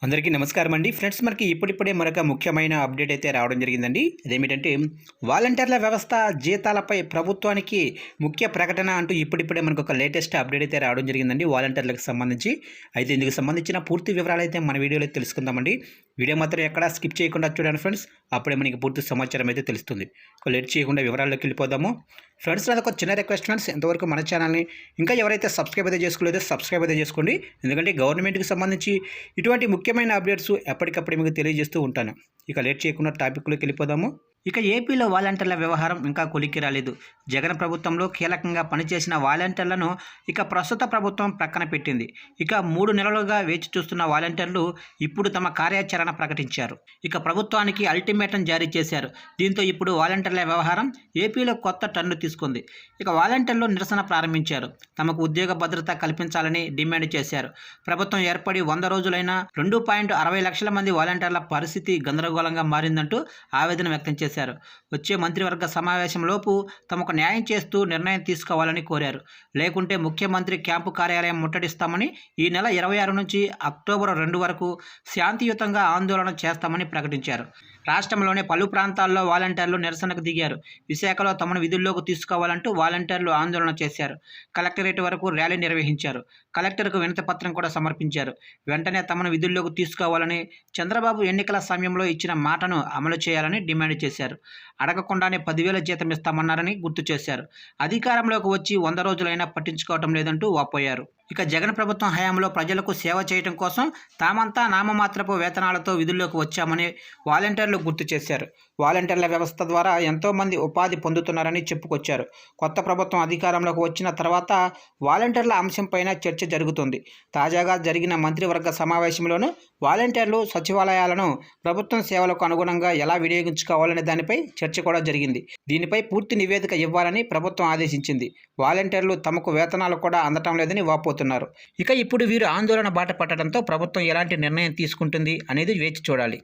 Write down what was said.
అందరికీ నమస్కారం అండి ఫ్రెండ్స్. మనకి ఇప్పుడిప్పుడే మరొక ముఖ్యమైన అప్డేట్ అయితే రావడం జరిగిందండి. అదేమిటంటే వాలంటీర్ల వ్యవస్థ జీతాలపై ప్రభుత్వానికి ముఖ్య ప్రకటన అంటూ ఇప్పుడిప్పుడే మనకు ఒక లేటెస్ట్ అప్డేట్ అయితే రావడం జరిగిందండి వాలంటీర్లకు సంబంధించి. అయితే ఇందుకు సంబంధించిన పూర్తి వివరాలు అయితే మన వీడియోలో తెలుసుకుందామండి. వీడియో మాత్రం ఎక్కడా స్కిప్ చేయకుండా చూడండి ఫ్రెండ్స్, అప్పుడే మనకి పూర్తి సమాచారం అయితే తెలుస్తుంది. లేట్ చేయకుండా వివరాల్లోకి వెళ్ళిపోదాము. ఫ్రెండ్స్, నాది ఒక చిన్న రిక్వెస్ట్ ఫ్రెండ్స్, ఇంతవరకు మన ఛానల్ని ఇంకా ఎవరైతే సబ్స్క్రైబ్ అయితే చేసుకోలేదో సబ్స్క్రైబ్ అయితే చేసుకోండి. ఎందుకంటే గవర్నమెంట్కి సంబంధించి ఇటువంటి ముఖ్యమైన అప్డేట్స్ ఎప్పటికప్పుడు మీకు తెలియజేస్తూ ఉంటాను. ఇక లేట్ చేయకుండా టాపిక్లోకి వెళ్ళిపోదాము. ఇక ఏపీలో వాలంటీర్ల వ్యవహారం ఇంకా కొలిక్కి రాలేదు. జగన్ ప్రభుత్వంలో కీలకంగా పనిచేసిన వాలంటీర్లను ఇక ప్రస్తుత ప్రభుత్వం ప్రక్కన పెట్టింది. ఇక 3 నెలలుగా వేచి చూస్తున్న వాలంటీర్లు ఇప్పుడు తమ కార్యాచరణ ప్రకటించారు. ఇక ప్రభుత్వానికి అల్టిమేటం జారీ చేశారు. దీంతో ఇప్పుడు వాలంటీర్ల వ్యవహారం ఏపీలో కొత్త టర్ను తీసుకుంది. ఇక వాలంటీర్లు నిరసన ప్రారంభించారు. తమకు ఉద్యోగ భద్రత కల్పించాలని డిమాండ్ చేశారు. ప్రభుత్వం ఏర్పడి 100 రోజులైనా 2.60 లక్షల మంది వాలంటీర్ల పరిస్థితి గందరగోళంగా మారిందంటూ ఆవేదన వ్యక్తం చేశారు. వచ్చే మంత్రివర్గ సమావేశంలోపు తమకు న్యాయం చేస్తూ నిర్ణయం తీసుకోవాలని కోరారు. లేకుంటే ముఖ్యమంత్రి క్యాంపు కార్యాలయం ముట్టడిస్తామని, ఈ నెల 26 నుంచి అక్టోబర్ 2 వరకు శాంతియుతంగా ఆందోళన చేస్తామని ప్రకటించారు. రాష్ట్రంలోని పలు ప్రాంతాల్లో వాలంటీర్లు నిరసనకు దిగారు. విశాఖలో తమను విధుల్లోకి తీసుకోవాలంటూ వాలంటీర్లు ఆందోళన చేశారు. కలెక్టరేట్ వరకు ర్యాలీ నిర్వహించారు. కలెక్టర్కు వినతిపత్రం కూడా సమర్పించారు. వెంటనే తమను విధుల్లోకి తీసుకోవాలని, చంద్రబాబు ఎన్నికల సమయంలో ఇచ్చిన మాటను అమలు చేయాలని డిమాండ్ చేశారు. అడగకుండానే 10,000 జీతం ఇస్తామన్నారని గుర్తు చేశారు. అధికారంలోకి వచ్చి 100 రోజులైనా పట్టించుకోవటం లేదంటూ వాపోయారు. ఇక జగన్ ప్రభుత్వం హయాంలో ప్రజలకు సేవ చేయడం కోసం తామంతా నామమాత్రపు వేతనాలతో విధుల్లోకి వచ్చామని వాలంటీర్లు గుర్తు చేశారు. వాలంటీర్ల వ్యవస్థ ద్వారా ఎంతోమంది ఉపాధి పొందుతున్నారని చెప్పుకొచ్చారు. కొత్త ప్రభుత్వం అధికారంలోకి వచ్చిన తర్వాత వాలంటీర్ల అంశంపైన చర్చ జరుగుతుంది. తాజాగా జరిగిన మంత్రివర్గ సమావేశంలోనూ వాలంటీర్లు సచివాలయాలను ప్రభుత్వం సేవలకు అనుగుణంగా ఎలా వినియోగించుకోవాలనే దానిపై చర్చ కూడా జరిగింది. దీనిపై పూర్తి నివేదిక ఇవ్వాలని ప్రభుత్వం ఆదేశించింది. వాలంటీర్లు తమకు వేతనాలు కూడా అందటం లేదని వాపోతున్నారు. ఇక ఇప్పుడు వీరు ఆందోళన బాట పట్టడంతో ప్రభుత్వం ఎలాంటి నిర్ణయం తీసుకుంటుంది అనేది వేచి చూడాలి.